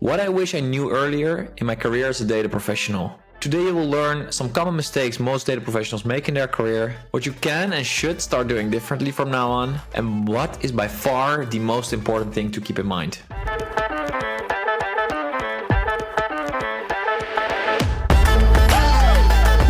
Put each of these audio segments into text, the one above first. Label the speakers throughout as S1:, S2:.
S1: What I wish I knew earlier in my career as a data professional. Today you will learn some common mistakes most data professionals make in their career, what you can and should start doing differently from now on, and what is by far the most important thing to keep in mind.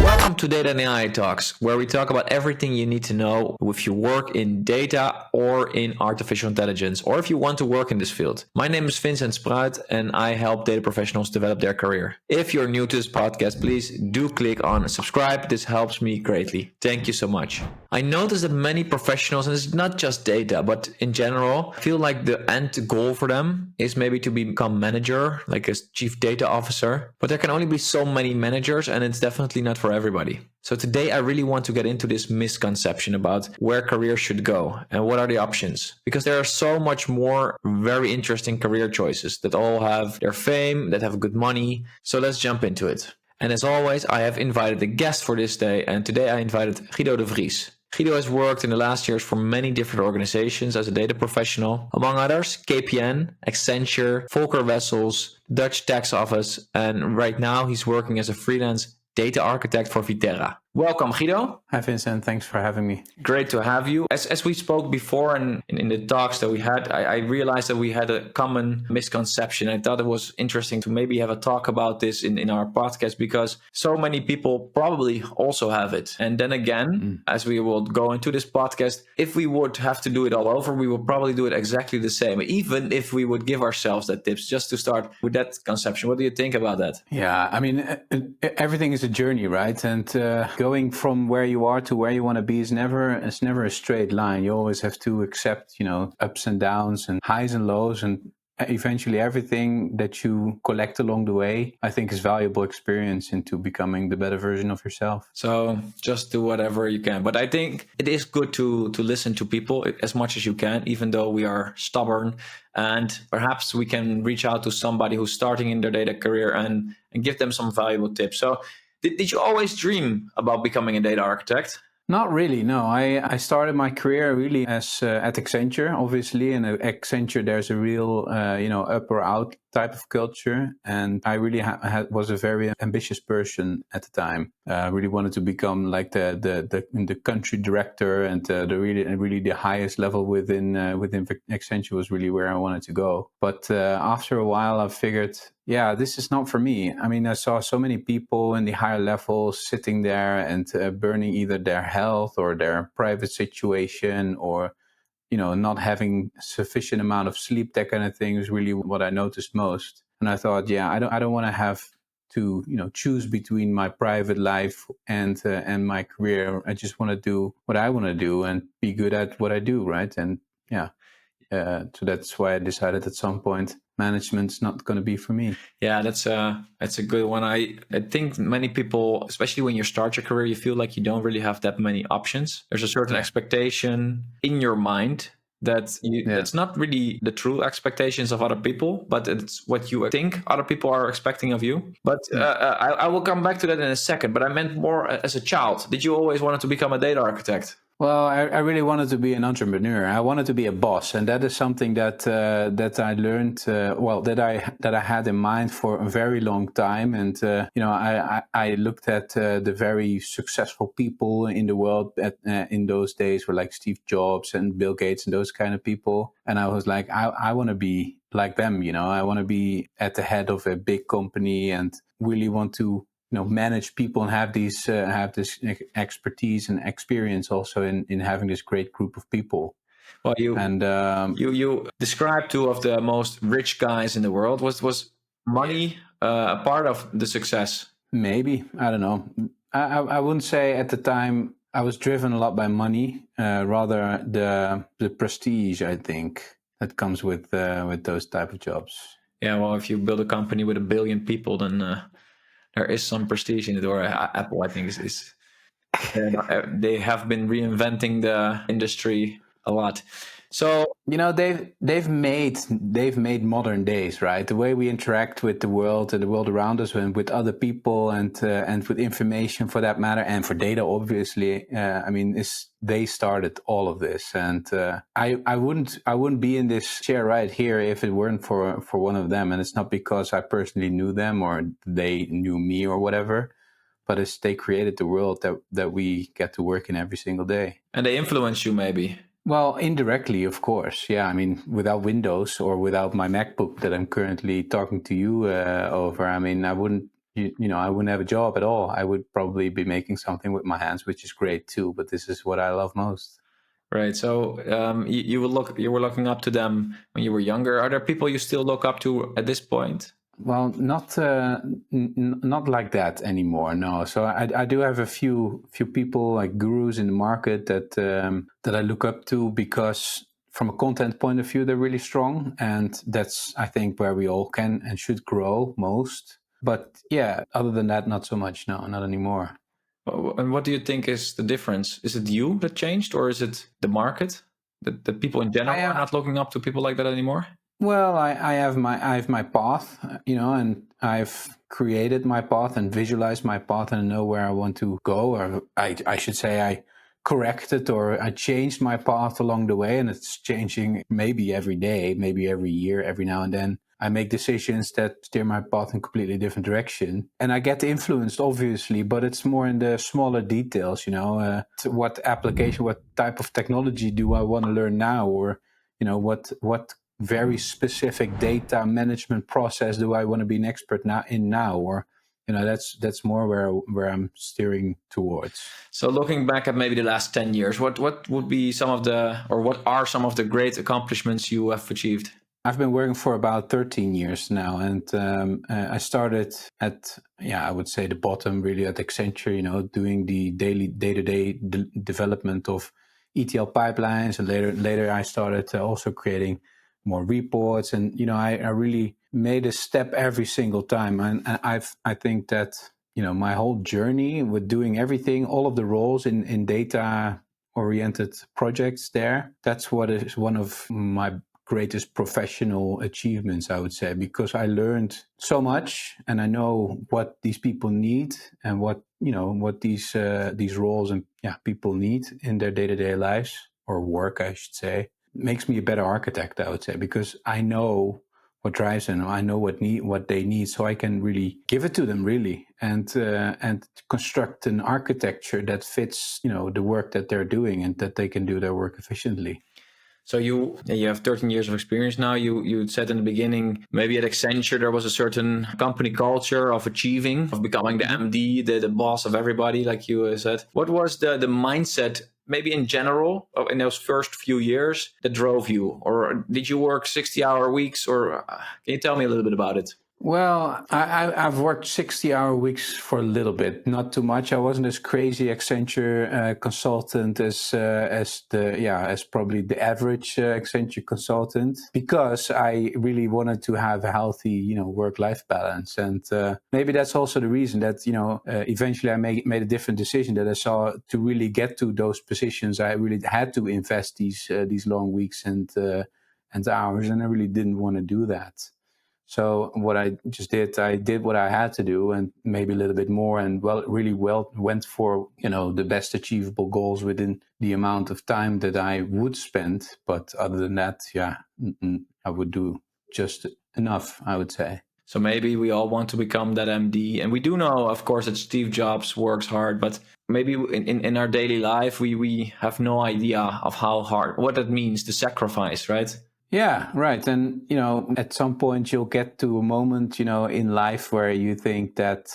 S1: Welcome to Data and AI Talks, where we talk about everything you need to know if you work in data or in artificial intelligence, or if you want to work in this field. My name is Vincent Spruit, and I help data professionals develop their career. If you're new to this podcast, please do click on subscribe. This helps me greatly. Thank you so much. I noticed that many professionals, and it's not just data, but in general, feel like the end goal for them is maybe to become manager, like a chief data officer. But there can only be so many managers, and it's definitely not for everybody. So today I really want to get into this misconception about where careers should go and what are the options. Because there are so much more very interesting career choices that all have their fame, that have good money. So let's jump into it. And as always, I have invited a guest for this day. And today I invited Guido de Vries. Guido has worked in the last years for many different organizations as a data professional, among others, KPN, Accenture, Volker Wessels, Dutch Tax Office, and right now he's working as a freelance data architect for Viterra. Welcome, Guido.
S2: Hi, Vincent. Thanks for having me.
S1: Great to have you. As we spoke before and in the talks that we had, I realized that we had a common misconception. I thought it was interesting to maybe have a talk about this in our podcast because so many people probably also have it. And then again, as we will go into this podcast, if we would have to do it all over, we would probably do it exactly the same, even if we would give ourselves that tips. Just to start with that conception, what do you think about that?
S2: Yeah, I mean, everything is a journey, right? And going from where you are to where you want to be is never a straight line. You always have to accept, ups and downs and highs and lows, and eventually everything that you collect along the way, I think, is valuable experience into becoming the better version of yourself.
S1: So just do whatever you can. But I think it is good to listen to people as much as you can, even though we are stubborn. And perhaps we can reach out to somebody who's starting in their data career and give them some valuable tips. So did you always dream about becoming a data architect?
S2: Not really, no. I started my career really as at Accenture, obviously. And at Accenture, there's a real, up or out type of culture. And I really was a very ambitious person at the time. I really wanted to become like the country director, and really the highest level within Accenture was really where I wanted to go. But after a while, I figured, yeah, this is not for me. I mean, I saw so many people in the higher levels sitting there and burning either their health or their private situation, or not having sufficient amount of sleep. That kind of thing is really what I noticed most. And I thought, yeah, I don't want to have to choose between my private life and my career. I just want to do what I want to do and be good at what I do, right? And yeah. So that's why I decided at some point management's not going to be for me.
S1: Yeah, that's a good one. I think many people, especially when you start your career, you feel like you don't really have that many options. There's a certain expectation in your mind that's not really the true expectations of other people, but it's what you think other people are expecting of you. But I will come back to that in a second. But I meant more as a child. Did you always want to become a data architect?
S2: Well, I really wanted to be an entrepreneur. I wanted to be a boss, and that is something that I learned. That I had in mind for a very long time. And I looked at the very successful people in the world in those days, were like Steve Jobs and Bill Gates and those kind of people. And I was like, I want to be like them. I want to be at the head of a big company and really want to manage people and have this expertise and experience also in having this great group of people.
S1: Well, you described two of the most rich guys in the world. Was money a part of the success?
S2: Maybe, I don't know. I wouldn't say at the time I was driven a lot by money. Rather the prestige, I think, that comes with those type of jobs.
S1: Yeah, well, if you build a company with 1 billion people, then there is some prestige in it. Or Apple, I think, is they have been reinventing the industry a lot. So
S2: they've made modern days, right? The way we interact with the world and the world around us, and with other people, and with information for that matter, and for data, obviously. They started all of this, and I wouldn't be in this chair right here if it weren't for one of them. And it's not because I personally knew them or they knew me or whatever, but it's they created the world that we get to work in every single day.
S1: and they influence you maybe.
S2: Well, indirectly, of course. Yeah, without Windows or without my MacBook that I'm currently talking to you over, I wouldn't, I wouldn't have a job at all. I would probably be making something with my hands, which is great too. But this is what I love most.
S1: Right. So you were looking up to them when you were younger. Are there people you still look up to at this point?
S2: Well, not like that anymore. No. So I do have a few people like gurus in the market that I look up to, because from a content point of view, they're really strong, and that's, I think, where we all can and should grow most. But yeah, other than that, not so much. No, not anymore.
S1: And what do you think is the difference? Is it you that changed, or is it the market that people in general are not looking up to people like that anymore?
S2: Well, I have my path, and I've created my path and visualized my path and know where I want to go, or I should say I corrected or I changed my path along the way, and it's changing maybe every day, maybe every year, every now and then. I make decisions that steer my path in a completely different direction, and I get influenced, obviously, but it's more in the smaller details. What application, what type of technology do I want to learn now, or what very specific data management process do I want to be an expert now, or that's more where I'm steering towards.
S1: So looking back at maybe the last 10 years, what would be what are some of the great accomplishments you have achieved?
S2: I've been working for about 13 years now, and I started at, I would say the bottom, really, at Accenture, doing the daily day-to-day development of ETL pipelines, and later I started also creating more reports, and I really made a step every single time, and I think that my whole journey with doing everything, all of the roles in data oriented projects there, that's what is one of my greatest professional achievements, I would say, because I learned so much, and I know what these people need, and what these roles and people need in their day-to-day lives, or work, I should say. Makes me a better architect, I would say, because I know what drives them, I know what they need, so I can really give it to them, really, and construct an architecture that fits the work that they're doing, and that they can do their work efficiently.
S1: So you have 13 years of experience now. You said in the beginning, maybe at Accenture there was a certain company culture of achieving, of becoming the MD, the boss of everybody, like you said. What was the mindset, maybe in general, in those first few years, that drove you? Or did you work 60-hour weeks? Or can you tell me a little bit about it?
S2: Well, I've worked 60-hour weeks for a little bit, not too much. I wasn't as crazy Accenture consultant as probably the average Accenture consultant, because I really wanted to have a healthy work-life balance, and maybe that's also the reason that eventually I made a different decision, that I saw to really get to those positions I really had to invest these long weeks and hours, and I really didn't want to do that. So what I just did, I did what I had to do, and maybe a little bit more, and really went for the best achievable goals within the amount of time that I would spend. But other than that, I would do just enough, I would say.
S1: So maybe we all want to become that MD, and we do know, of course, that Steve Jobs works hard, but maybe in our daily life, we have no idea of how hard, what that means, the sacrifice, right?
S2: Yeah, right. And, at some point you'll get to a moment, in life where you think that,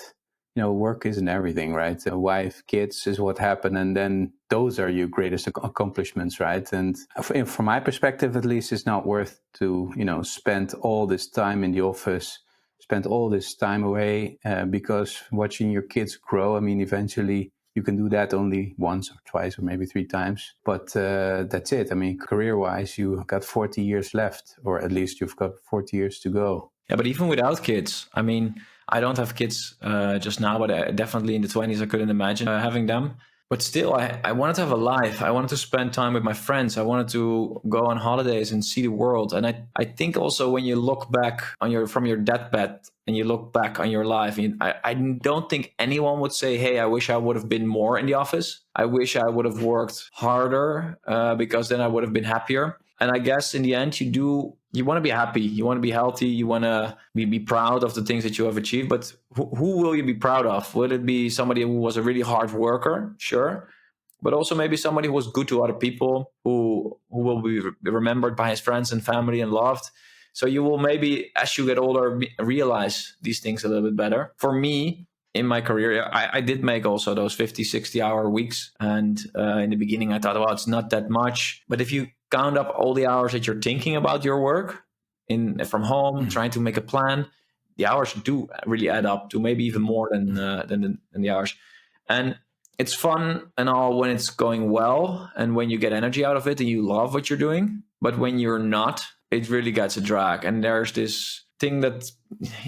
S2: work isn't everything, right? A wife, kids is what happened. And then those are your greatest accomplishments, right? And from my perspective, at least, it's not worth to, spend all this time in the office, spend all this time away, because watching your kids grow, eventually you can do that only once or twice or maybe 3 times. But that's it. Career-wise, you've got 40 years left, or at least you've got 40 years to go.
S1: Yeah, but even without kids, I don't have kids just now, but definitely in the 20s, I couldn't imagine having them. But still, I wanted to have a life. I wanted to spend time with my friends. I wanted to go on holidays and see the world. And I think also when you look back on from your deathbed and you look back on your life, I don't think anyone would say, hey, I wish I would have been more in the office. I wish I would have worked harder because then I would have been happier. And I guess in the end, you want to be happy, you want to be healthy, you want to be proud of the things that you have achieved. But who will you be proud of? Would it be somebody who was a really hard worker? Sure. But also maybe somebody who was good to other people, who will be remembered by his friends and family and loved. So you will maybe, as you get older, realize these things a little bit better. For me, in my career, I did make also those 50, 60-hour weeks. And in the beginning, I thought, well, it's not that much. But if you count up all the hours that you're thinking about your work from home, trying to make a plan, the hours do really add up to maybe even more than the hours. And it's fun and all when it's going well and when you get energy out of it and you love what you're doing. But when you're not, it really gets a drag. And there's this thing that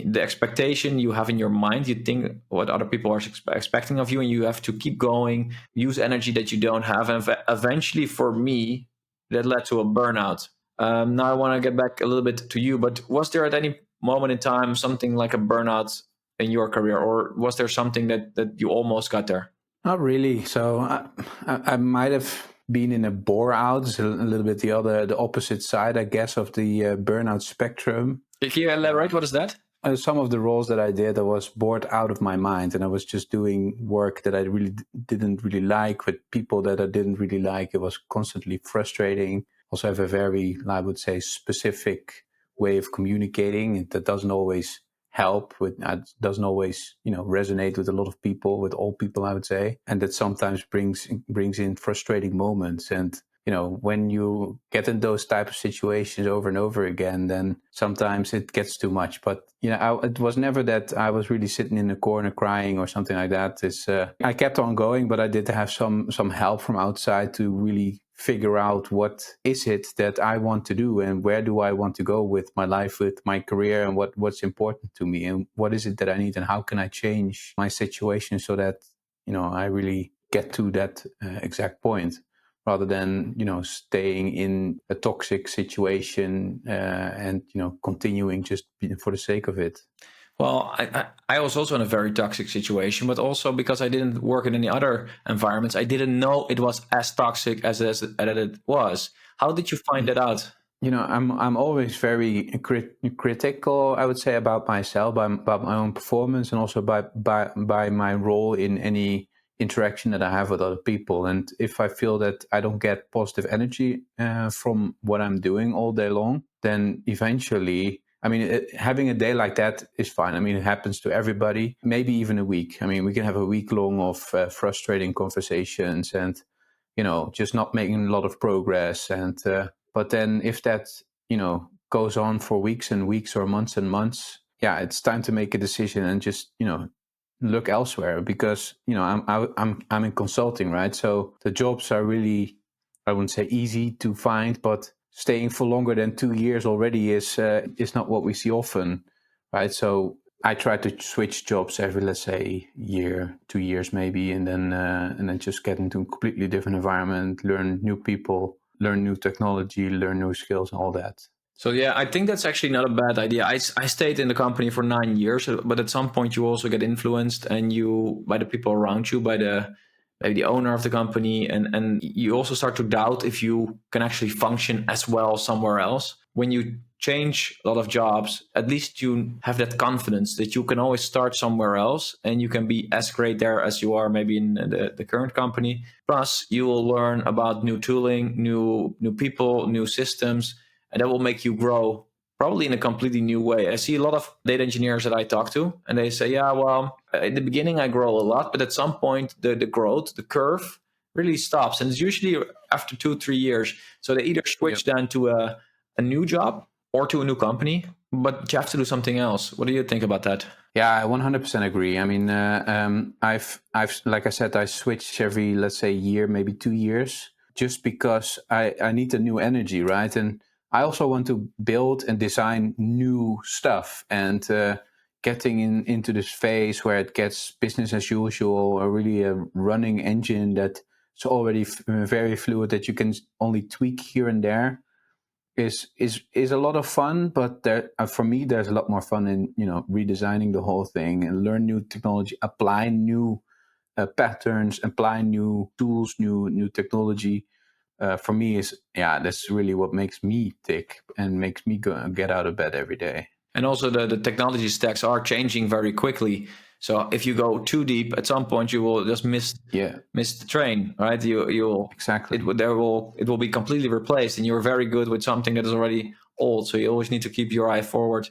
S1: the expectation you have in your mind, you think what other people are expecting of you, and you have to keep going, use energy that you don't have. And eventually, for me, that led to a burnout. Now I want to get back a little bit to you, but was there at any moment in time something like a burnout in your career, or was there something that you almost got there?
S2: Not really. So I might have been in a bore out, a little bit the opposite side, I guess, of the burnout spectrum.
S1: Can you elaborate? What is that?
S2: Some of the roles that I did, I was bored out of my mind, and I was just doing work that I really didn't really like with people that I didn't really like. It was constantly frustrating. Also have a very, I would say, specific way of communicating that doesn't always help with, doesn't always, resonate with a lot of people, with all people, I would say. And that sometimes brings in frustrating moments. And when you get in those type of situations over and over again, then sometimes it gets too much. But it was never that I was really sitting in the corner crying or something like that. I kept on going, but I did have some help from outside to really figure out what is it that I want to do and where do I want to go with my life, with my career, and what's important to me, and what is it that I need, and how can I change my situation so that I really get to that exact point, rather than staying in a toxic situation and continuing just for the sake of it.
S1: Well, I was also in a very toxic situation, but also because I didn't work in any other environments, I didn't know it was as toxic as it was. How did you find that out?
S2: I'm always very critical, I would say, about myself, about my own performance, and also by my role in any interaction that I have with other people. And if I feel that I don't get positive energy from what I'm doing all day long, then eventually, having a day like that is fine. It happens to everybody, maybe even a week. We can have a week long of frustrating conversations and, just not making a lot of progress. And, but then if that, goes on for weeks and weeks or months and months, yeah, it's time to make a decision and just, look elsewhere, because, I'm in consulting, right? So the jobs are really, I wouldn't say easy to find, but staying for longer than 2 years already is not what we see often, right? So I try to switch jobs every, let's say, year, 2 years maybe, and then just get into a completely different environment, learn new people, learn new technology, learn new skills, and all that.
S1: So yeah, I think that's actually not a bad idea. I stayed in the company for 9 years, but at some point you also get influenced and by the people around you, by maybe the owner of the company, and you also start to doubt if you can actually function as well somewhere else. When you change a lot of jobs, at least you have that confidence that you can always start somewhere else and you can be as great there as you are maybe in the current company. Plus, you will learn about new tooling, new people, new systems, and that will make you grow probably in a completely new way. I see a lot of data engineers that I talk to, and they say, yeah, well, in the beginning I grow a lot, but at some point the growth, the curve really stops. And it's usually after 2-3 years. So they either switch then to a new job or to a new company, but you have to do something else. What do you think about that?
S2: Yeah, I 100% agree. I've like I said, I switch every, let's say, year, maybe 2 years, just because I need a new energy, right? And I also want to build and design new stuff. And, getting into this phase where it gets business as usual, or really a running engine that is already very fluid, that you can only tweak here and there, is a lot of fun. But there, for me, there's a lot more fun in redesigning the whole thing and learn new technology, apply new patterns, apply new tools, new technology. For me, that's really what makes me tick and makes me get out of bed every day.
S1: And also the technology stacks are changing very quickly. So if you go too deep, at some point you will just miss the train, right? You'll
S2: exactly.
S1: It will be completely replaced, and you're very good with something that is already old. So you always need to keep your eye forward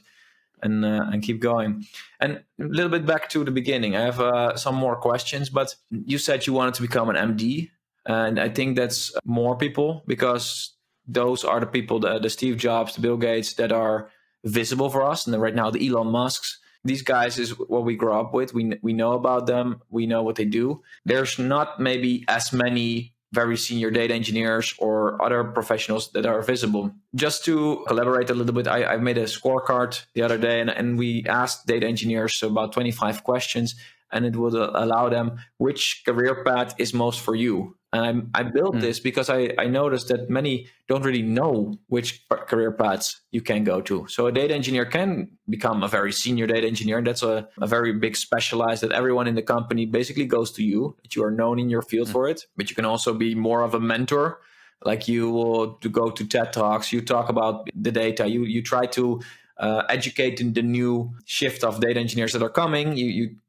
S1: and keep going. And a little bit back to the beginning, I have some more questions. But you said you wanted to become an MD, and I think that's more people, because those are the people, the Steve Jobs, the Bill Gates, that are visible for us. And right now, the Elon Musks, these guys is what we grow up with. We know about them. We know what they do. There's not maybe as many very senior data engineers or other professionals that are visible. Just to collaborate a little bit, I made a scorecard the other day, and we asked data engineers about 25 questions, and it would allow them which career path is most for you. And I built this because I noticed that many don't really know which career paths you can go to. So a data engineer can become a very senior data engineer. And that's a very big specialized that everyone in the company basically goes to you, that you are known in your field for it. But you can also be more of a mentor, like you will to go to TED Talks, you talk about the data, you try to educate in the new shift of data engineers that are coming.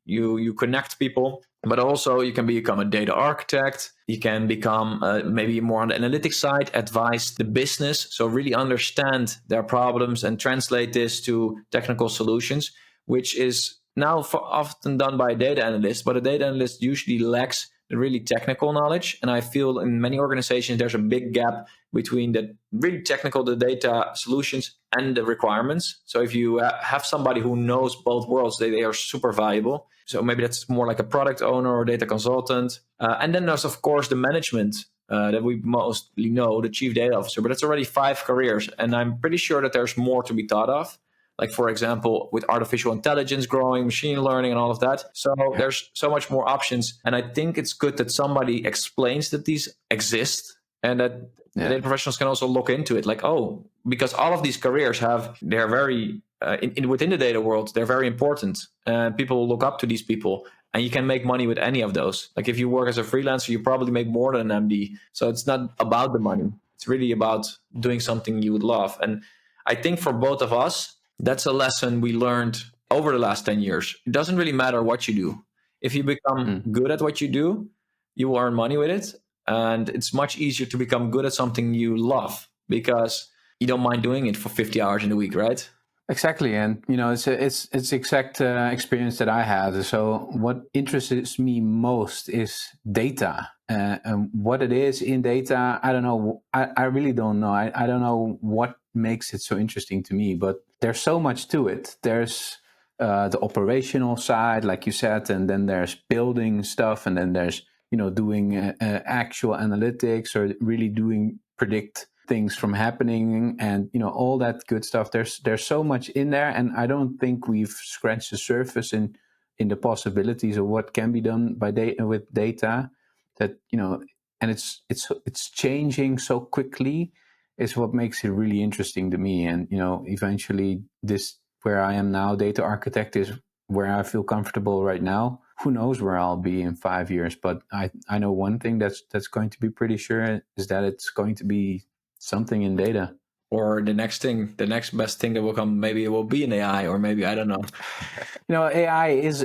S1: You connect people, but also you can become a data architect. You can become maybe more on the analytics side, advise the business, so really understand their problems and translate this to technical solutions, which is now often done by a data analyst. But a data analyst usually lacks the really technical knowledge. And I feel in many organizations, there's a big gap between the really technical, the data solutions, and the requirements. So if you have somebody who knows both worlds, they are super valuable. So maybe that's more like a product owner or data consultant. And then there's, of course, the management that we mostly know, the chief data officer. But that's already 5 careers. And I'm pretty sure that there's more to be thought of. Like, for example, with artificial intelligence growing, machine learning and all of that. So there's so much more options. And I think it's good that somebody explains that these exist, and that data professionals can also look into it. Like, because all of these careers they're very, within the data world, they're very important. And people look up to these people. And you can make money with any of those. Like if you work as a freelancer, you probably make more than an MD. So it's not about the money. It's really about doing something you would love. And I think for both of us, that's a lesson we learned over the last 10 years. It doesn't really matter what you do. If you become good at what you do, you will earn money with it. And it's much easier to become good at something you love, because you don't mind doing it for 50 hours in a week, right?
S2: Exactly. And, it's exact experience that I had. So what interests me most is data. And what it is in data, I don't know. I really don't know. I don't know what makes it so interesting to me, but there's so much to it. There's the operational side, like you said, and then there's building stuff, and then there's, doing actual analytics, or really predict things from happening, and all that good stuff. There's so much in there, and I don't think we've scratched the surface in the possibilities of what can be done with data. That and it's changing so quickly is what makes it really interesting to me. And eventually, this where I am now, data architect, is where I feel comfortable right now. Who knows where I'll be in 5 years? But I know one thing that's going to be pretty sure is that it's going to be something in data.
S1: Or the next best thing that will come, maybe it will be an AI, or maybe, I don't know.
S2: AI is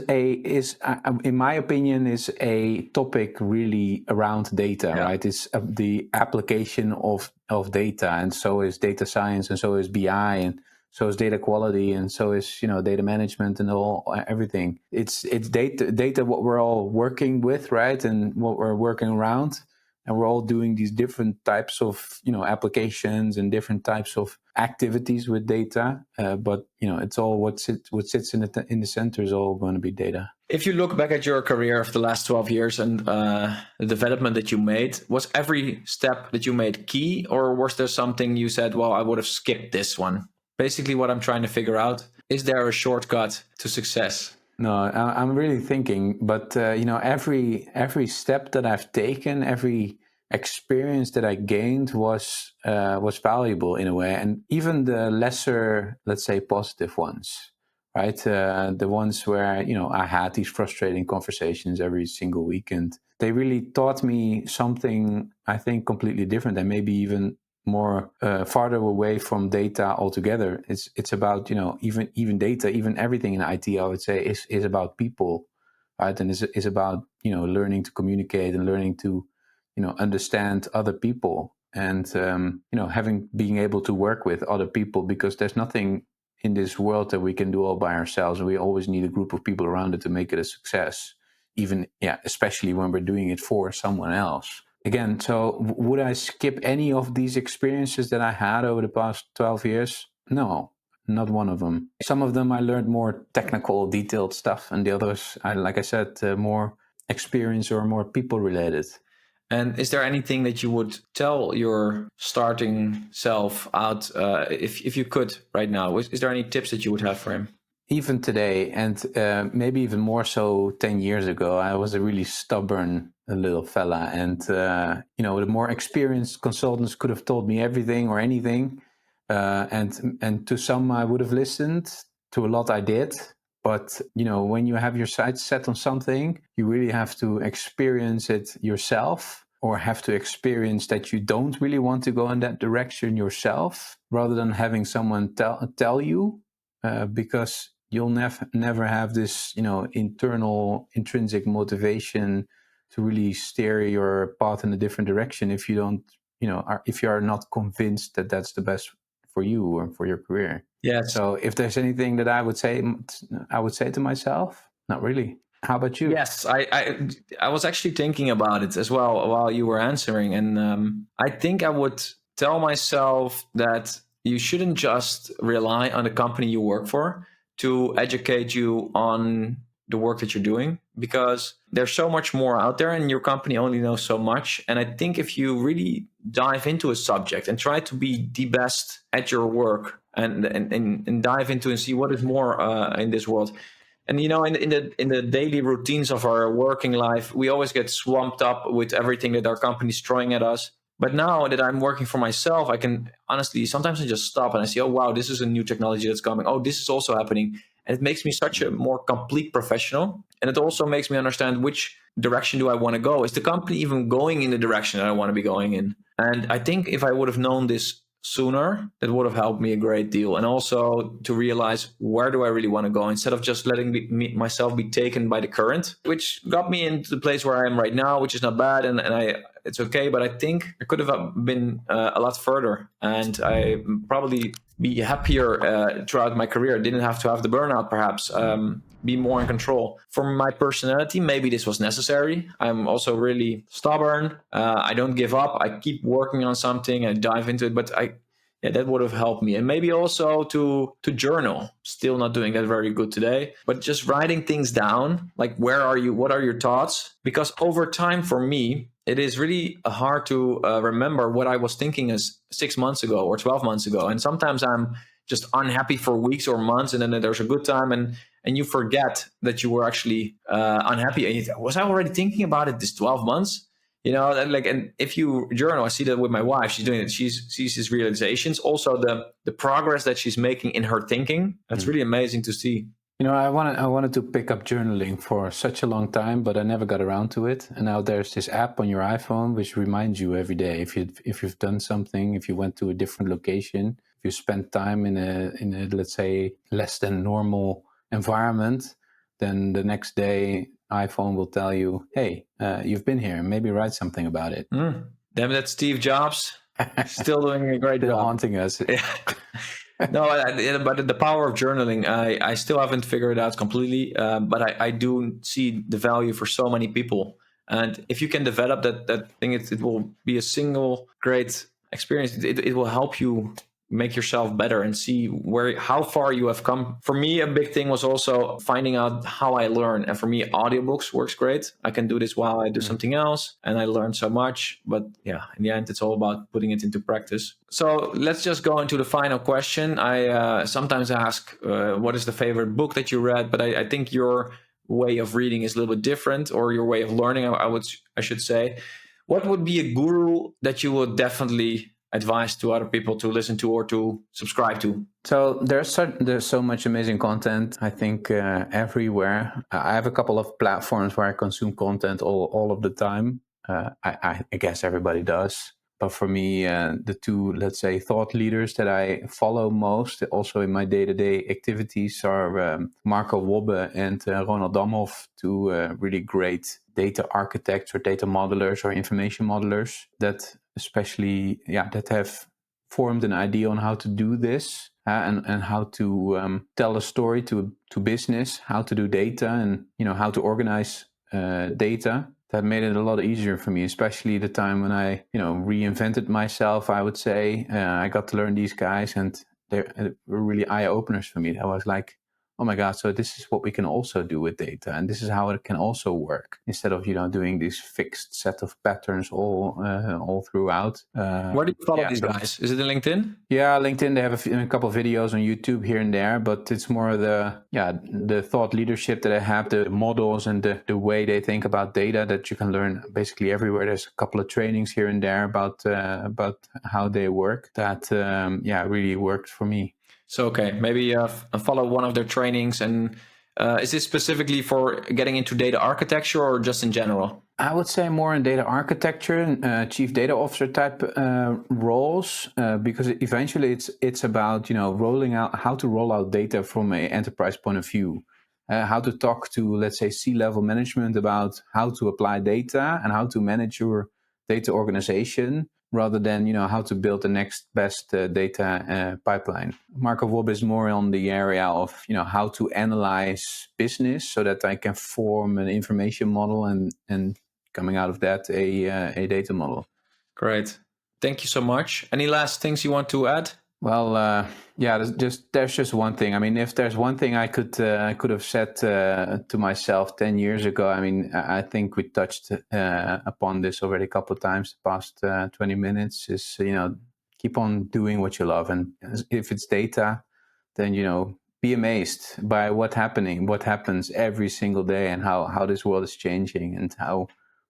S2: in my opinion, is a topic really around data, right? It's the application of data, and so is data science, and so is BI, and so is data quality, and so is data management, and everything. It's data what we're all working with, right? And what we're working around. And we're all doing these different types of, applications and different types of activities with data. But it's all what sits in the center is all going to be data.
S1: If you look back at your career of the last 12 years and the development that you made, was every step that you made key, or was there something you said, well, I would have skipped this one? Basically, what I'm trying to figure out is there a shortcut to success?
S2: No, I'm really thinking, but every step that I've taken, every experience that I gained was valuable in a way, and even the lesser, let's say, positive ones, right? The ones where I had these frustrating conversations every single weekend. They really taught me something, I think, completely different, and maybe even more farther away from data altogether. It's about even data, even everything in IT. I would say is about people, right? And is about learning to communicate and learning to understand other people, and being able to work with other people, because there's nothing in this world that we can do all by ourselves. We always need a group of people around it to make it a success, even especially when we're doing it for someone else. Again, so would I skip any of these experiences that I had over the past 12 years? No, not one of them. Some of them I learned more technical, detailed stuff, and the others, like I said, more experience or more people related.
S1: And is there anything that you would tell your starting self out, if you could right now? Is there any tips that you would have for him?
S2: Even today, and maybe even more so 10 years ago, I was a really stubborn little fella. And, the more experienced consultants could have told me everything or anything. And to some I would have listened, to a lot I did. But, when you have your sights set on something, you really have to experience it yourself, or have to experience that you don't really want to go in that direction yourself, rather than having someone tell you, because you'll never have this, internal intrinsic motivation to really steer your path in a different direction if you don't, if you are not convinced that that's the best for you or for your career.
S1: Yes.
S2: So if there's anything that I would say to myself, not really. How about you?
S1: Yes, I was actually thinking about it as well while you were answering, and I think I would tell myself that you shouldn't just rely on the company you work for to educate you on the work that you're doing, because there's so much more out there and your company only knows so much. And I think if you really dive into a subject and try to be the best at your work, and dive into and see what is more in this world. And in the daily routines of our working life, we always get swamped up with everything that our company's throwing at us. But now that I'm working for myself, I can honestly, sometimes I just stop and I see, oh wow, this is a new technology that's coming. Oh, this is also happening. And it makes me such a more complete professional. And it also makes me understand which direction do I want to go. Is the company even going in the direction that I want to be going in? And I think if I would have known this sooner, that would have helped me a great deal. And also to realize, where do I really want to go, instead of just letting myself be taken by the current, which got me into the place where I am right now, which is not bad, and it's okay. But I think I could have been a lot further, and I probably be happier throughout my career. Didn't have to have the burnout, perhaps. Be more in control. For my personality, maybe this was necessary. I'm also really stubborn. I don't give up. I keep working on something. I dive into it. But that would have helped me. And maybe also to journal. Still not doing that very good today. But just writing things down, like where are you? What are your thoughts? Because over time, for me, it is really hard to remember what I was thinking as 6 months ago or 12 months ago. And sometimes I'm just unhappy for weeks or months, and then there's a good time, and you forget that you were actually unhappy. And you think, was I already thinking about it this 12 months? And if you journal, I see that with my wife, she's doing it. She sees these realizations, also the progress that she's making in her thinking. That's really amazing to see.
S2: I wanted to pick up journaling for such a long time, but I never got around to it. And now there's this app on your iPhone which reminds you every day if you've done something, if you went to a different location, if you spent time in a let's say less than normal environment, then the next day iPhone will tell you, hey, you've been here, maybe write something about it.
S1: Damn, that's Steve Jobs still doing a great
S2: Still
S1: job.
S2: haunting us.
S1: No, but the power of journaling, I still haven't figured it out completely, but I do see the value for so many people. And if you can develop that thing, it will be a single great experience. It will help you make yourself better and see how far you have come. For me, a big thing was also finding out how I learn. And for me, audiobooks works great. I can do this while I do something else, and I learn so much. But yeah, in the end, it's all about putting it into practice. So let's just go into the final question. I sometimes ask, what is the favorite book that you read? But I think your way of reading is a little bit different, or your way of learning, I should say. What would be a guru that you would definitely advise to other people to listen to or to subscribe to?
S2: So there's so much amazing content, I think, everywhere. I have a couple of platforms where I consume content all of the time. I guess everybody does. But for me, the two, let's say, thought leaders that I follow most, also in my day-to-day activities, are Marco Wobbe and Ronald Damhoff, two really great data architects or data modelers or information modelers that especially, that have formed an idea on how to do this and how to tell a story to business, how to do data, and how to organize data. That made it a lot easier for me, especially the time when I, reinvented myself, I would say. I got to learn these guys, and they were really eye-openers for me. I was like, oh my God, so this is what we can also do with data, and this is how it can also work, instead of, doing this fixed set of patterns all throughout.
S1: Where do you follow these guys? Is it in LinkedIn?
S2: Yeah, LinkedIn. They have a couple of videos on YouTube here and there, but it's more the thought leadership that I have, the models and the way they think about data that you can learn basically everywhere. There's a couple of trainings here and there about how they work that really worked for me.
S1: So, okay, maybe follow one of their trainings. And is this specifically for getting into data architecture or just in general?
S2: I would say more in data architecture and chief data officer type roles, because eventually it's about how to roll out data from an enterprise point of view, how to talk to, let's say, C-level management about how to apply data and how to manage your data organization, rather than how to build the next best data pipeline. Marco Wobbe is more on the area of how to analyze business so that I can form an information model and coming out of that a data model.
S1: Great, thank you so much. Any last things you want to add?
S2: Well, there's just one thing. I mean, if there's one thing I could have said to myself 10 years ago, I mean, I think we touched upon this already a couple of times the past 20 minutes, is, keep on doing what you love. And if it's data, then, be amazed by what happens every single day, and how this world is changing, and how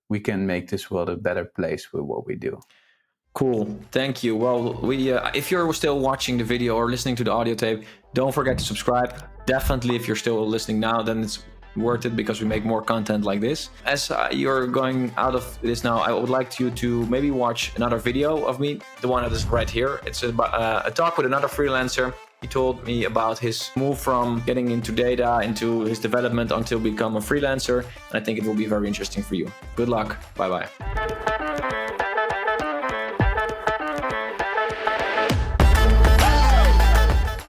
S2: we can make this world a better place with what we do.
S1: Cool, thank you. Well, if you're still watching the video or listening to the audio tape, don't forget to subscribe. Definitely, if you're still listening now, then it's worth it, because we make more content like this. As you're going out of this now, I would like you to maybe watch another video of me, the one that is right here. It's a talk with another freelancer. He told me about his move from getting into data, into his development, until become a freelancer. And I think it will be very interesting for you. Good luck. Bye-bye.